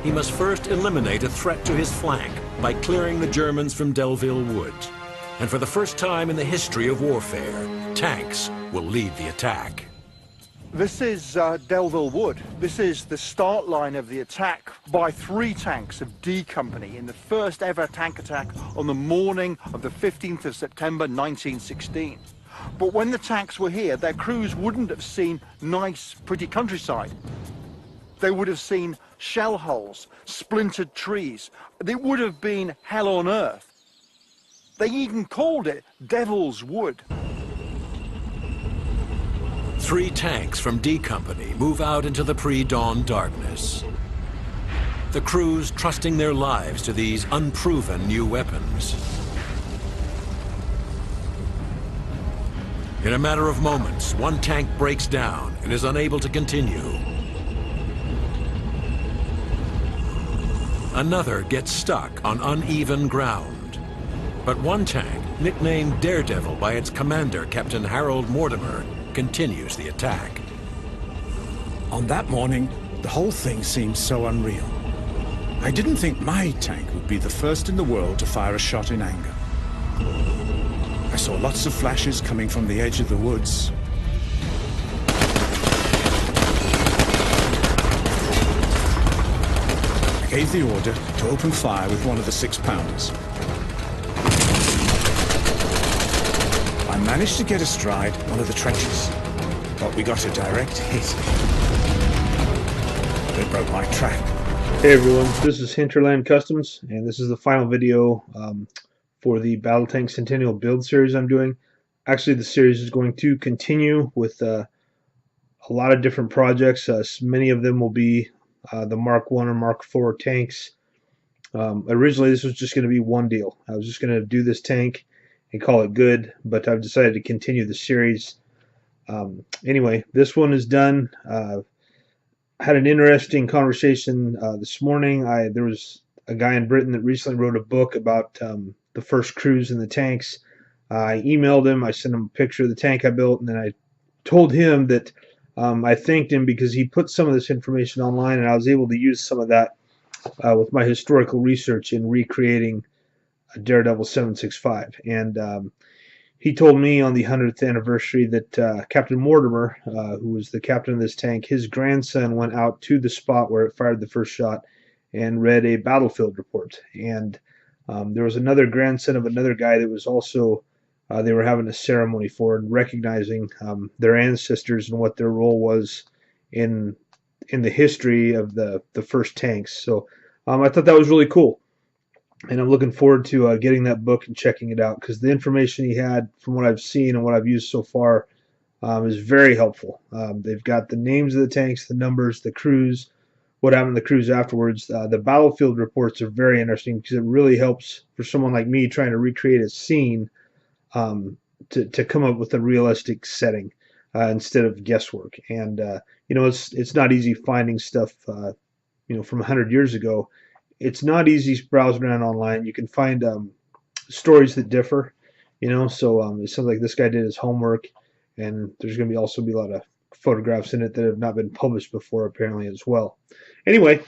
he must first eliminate a threat to his flank by clearing the Germans from Delville Wood. And for the first time in the history of warfare, tanks will lead the attack. This is Delville Wood. This is the start line of the attack by 3 tanks of D Company in the first ever tank attack on the morning of the 15th of September 1916. But when the tanks were here, their crews wouldn't have seen nice, pretty countryside. They would have seen shell holes, splintered trees. It would have been hell on earth. They even called it Devil's Wood. 3 tanks from D Company move out into the pre-dawn darkness. The crews trusting their lives to these unproven new weapons. In a matter of moments, one tank breaks down and is unable to continue. Another gets stuck on uneven ground. But one tank, nicknamed Daredevil by its commander, Captain Harold Mortimer, continues the attack. On that morning, the whole thing seemed so unreal. I didn't think my tank would be the first in the world to fire a shot in anger. I saw lots of flashes coming from the edge of the woods. I gave the order to open fire with one of the 6-pounders. I managed to get astride one of the trenches, but we got a direct hit. It broke my track. Hey everyone, this is Hinterland Customs, and this is the final video for the Battle Tank Centennial build series I'm doing. Actually, the series is going to continue with a lot of different projects. Many of them will be the Mark 1 or Mark 4 tanks. Originally, this was just going to be one deal. I was just going to do this tank and call it good, but I've decided to continue the series. Anyway, this one is done. I had an interesting conversation this morning. There was a guy in Britain that recently wrote a book about the first crews in the tanks. I emailed him, I sent him a picture of the tank I built, and then I told him that I thanked him because he put some of this information online, and I was able to use some of that with my historical research in recreating a Daredevil 765. And he told me on the 100th anniversary that Captain Mortimer, who was the captain of this tank, his grandson went out to the spot where it fired the first shot and read a battlefield report. And there was another grandson of another guy that was also, they were having a ceremony for and recognizing their ancestors and what their role was in the history of the first tanks. So I thought that was really cool. And I'm looking forward to getting that book and checking it out, because the information he had, from what I've seen and what I've used so far, is very helpful. They've got the names of the tanks, the numbers, the crews, what happened to the crews afterwards. The battlefield reports are very interesting because it really helps for someone like me trying to recreate a scene to come up with a realistic setting instead of guesswork. And you know, it's not easy finding stuff you know, from 100 years ago. It's not easy browsing around online. You can find stories that differ, you know. So it sounds like this guy did his homework, and there's going to also be a lot of photographs in it that have not been published before, apparently, as well. Anyway,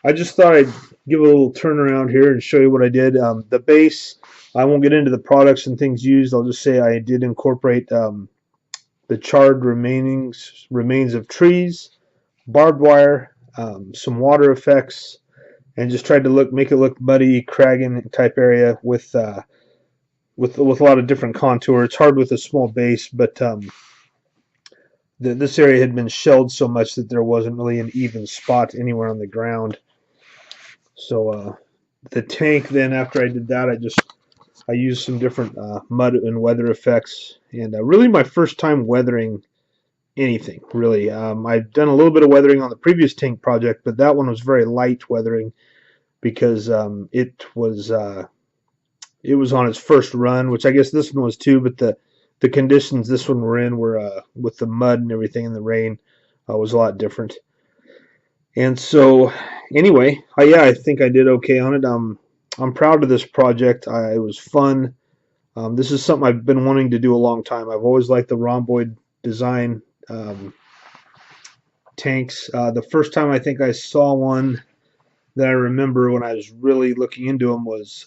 I just thought I'd give a little turnaround here and show you what I did. The base, I won't get into the products and things used. I'll just say I did incorporate the charred remains of trees, barbed wire, some water effects, and just tried to make it look muddy, craggy type area with a lot of different contour. It's hard with a small base, but this area had been shelled so much that there wasn't really an even spot anywhere on the ground. So the tank, then after I did that, I used some different mud and weather effects, and really my first time weathering anything, really. I've done a little bit of weathering on the previous tank project, but that one was very light weathering because it was on its first run, which I guess this one was too, but the conditions this one were in were with the mud and everything and the rain was a lot different. And so anyway, yeah, I think I did okay on it. I'm proud of this project. It was fun. This is something I've been wanting to do a long time. I've always liked the rhomboid design tanks. The first time I think I saw one that I remember when I was really looking into them was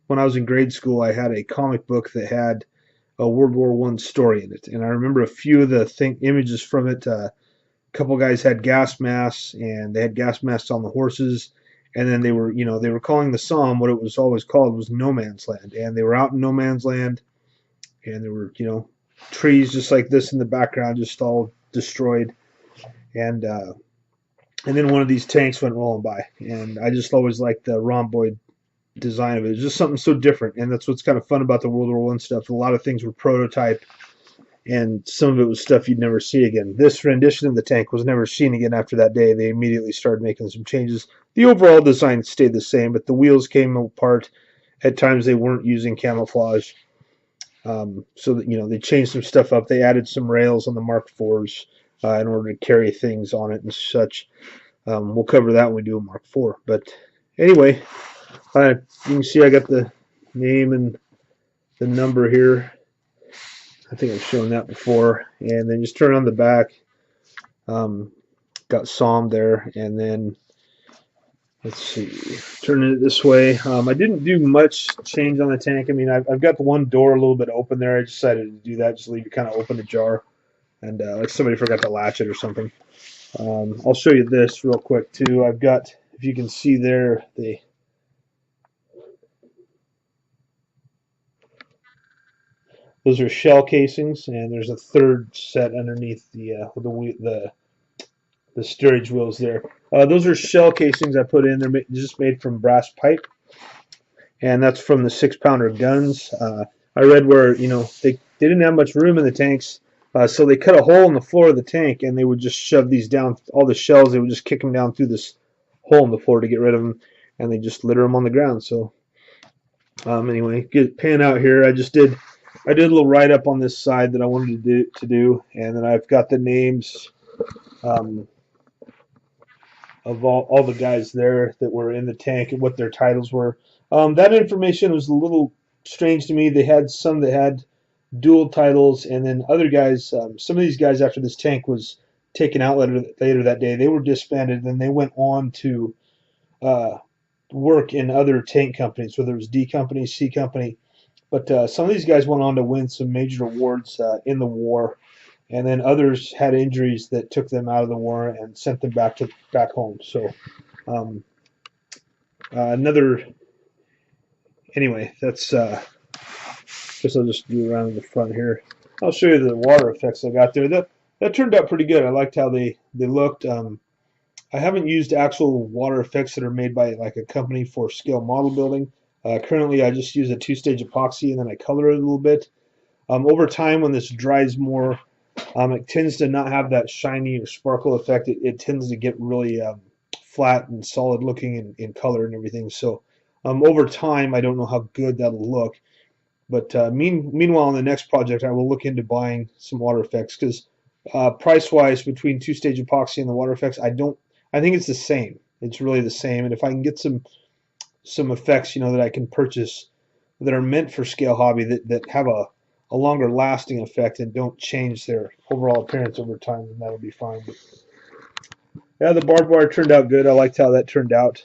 when I was in grade school. I had a comic book that had a World War I story in it, and I remember a few of the images from it. A couple guys had gas masks, and they had gas masks on the horses, and then they were, they were calling the Somme what it was always called was no man's land, and they were out in no man's land, and there were, trees just like this in the background, just all destroyed, and then one of these tanks went rolling by, and I just always liked the rhomboid design of it. It's just something so different, and that's what's kind of fun about the World War I stuff. A lot of things were prototype, and some of it was stuff you'd never see again. This rendition of the tank was never seen again after that day. They immediately started making some changes. The overall design stayed the same, but the wheels came apart. At times they weren't using camouflage. So that, they changed some stuff up. They added some rails on the Mark IVs in order to carry things on it and such. We'll cover that when we do a Mark IV. But anyway, you can see I got the name and the number here. I think I've shown that before. And then just turn on the back. Got Somme there. And then, let's see, turning it this way. I didn't do much change on the tank. I mean, I've got the one door a little bit open there. I decided to do that, just leave it kind of open ajar. And like somebody forgot to latch it or something. I'll show you this real quick too. I've got, if you can see there, those are shell casings, and there's a third set underneath the steerage wheels there. Those are shell casings I put in. They're just made from brass pipe, and that's from the 6-pounder guns. I read where they didn't have much room in the tanks, so they cut a hole in the floor of the tank, and they would just shove these down. All the shells, they would just kick them down through this hole in the floor to get rid of them, and they just litter them on the ground. So anyway, pan out here. I did a little write up on this side that I wanted to do, and then I've got the names of all the guys there that were in the tank and what their titles were. That information was a little strange to me. They had some that had dual titles, and then other guys, some of these guys, after this tank was taken out later that day, they were disbanded, and they went on to work in other tank companies, whether it was D Company, C Company. But some of these guys went on to win some major awards in the war, and then others had injuries that took them out of the war and sent them back home. So anyway, that's guess I'll just do around the front here. I'll show you the water effects I got there. That turned out pretty good. I liked how they looked. I haven't used actual water effects that are made by like a company for scale model building. Currently, I just use a 2-stage epoxy, and then I color it a little bit. Over time, when this dries more, it tends to not have that shiny or sparkle effect. It tends to get really flat and solid looking in color and everything. So over time, I don't know how good that'll look. But meanwhile, on the next project, I will look into buying some water effects, because price-wise, between 2-stage epoxy and the water effects, I think it's the same. It's really the same. And if I can get some effects, that I can purchase that are meant for scale hobby that have a longer lasting effect and don't change their overall appearance over time, then that'll be fine. But yeah, the barbed wire turned out good. I liked how that turned out.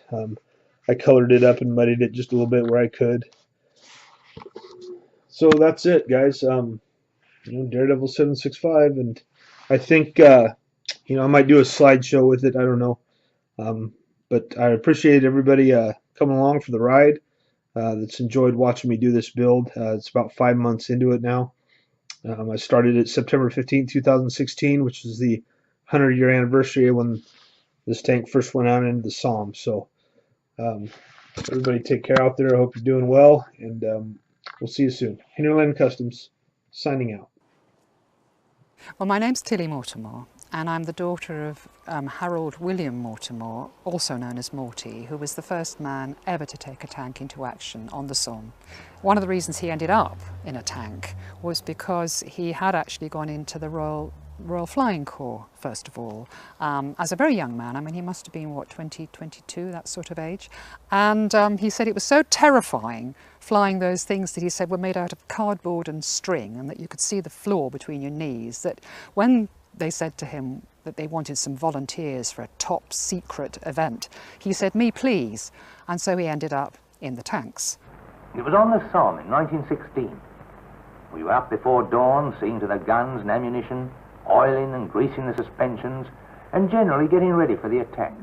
I colored it up and muddied it just a little bit where I could. So that's it, guys. Daredevil 765, and I think I might do a slideshow with it. I don't know, but I appreciate everybody coming along for the ride. That's enjoyed watching me do this build. It's about 5 months into it now. I started it September 15, 2016, which is the 100-year anniversary when this tank first went out into the Somme. So everybody take care out there. I hope you're doing well, and we'll see you soon. Hinterland Customs, signing out. Well, my name's Tilly Mortimore, and I'm the daughter of Harold William Mortimore, also known as Morty, who was the first man ever to take a tank into action on the Somme. One of the reasons he ended up in a tank was because he had actually gone into the Royal Flying Corps, first of all, as a very young man. I mean, he must have been, what, 20, 22, that sort of age. And he said it was so terrifying flying those things that he said were made out of cardboard and string, and that you could see the floor between your knees, that when they said to him, that they wanted some volunteers for a top secret event. He said, "Me, please." And so he ended up in the tanks. It was on the Somme in 1916. We were up before dawn, seeing to the guns and ammunition, oiling and greasing the suspensions, and generally getting ready for the attack.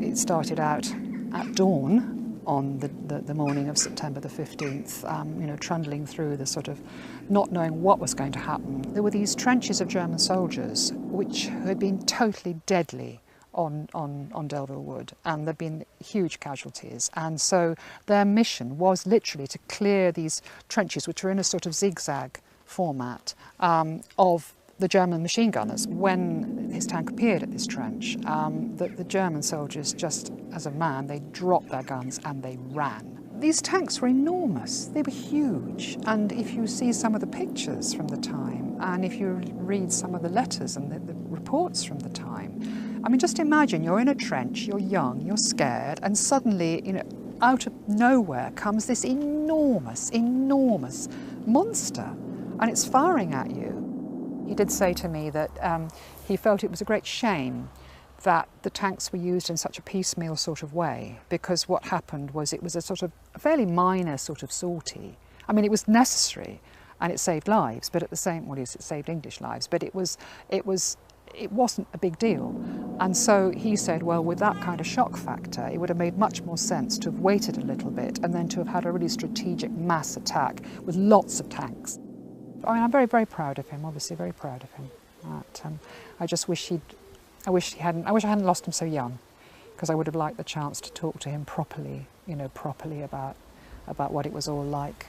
It started out at dawn on the morning of September the 15th, you know, trundling through the sort of not knowing what was going to happen. There were these trenches of German soldiers which had been totally deadly on Daredevil Wood, and there'd been huge casualties. And so their mission was literally to clear these trenches, which were in a sort of zigzag format, of the German machine gunners. When his tank appeared at this trench, the German soldiers, just as a man, they dropped their guns and they ran. These tanks were enormous, they were huge, and if you see some of the pictures from the time, and if you read some of the letters and the reports from the time, I mean, just imagine you're in a trench, you're young, you're scared, and suddenly, you know, out of nowhere comes this enormous, enormous monster, and it's firing at you. He did say to me that he felt it was a great shame that the tanks were used in such a piecemeal sort of way, because what happened was it was a sort of a fairly minor sort of sortie. I mean, it was necessary and it saved lives, but at the same, well, it saved English lives, but it wasn't a big deal. And so he said, well, with that kind of shock factor, it would have made much more sense to have waited a little bit and then to have had a really strategic mass attack with lots of tanks. I mean, I'm very, very proud of him, obviously very proud of him. But, I just wish I wish I hadn't lost him so young, because I would have liked the chance to talk to him properly, you know, properly about what it was all like.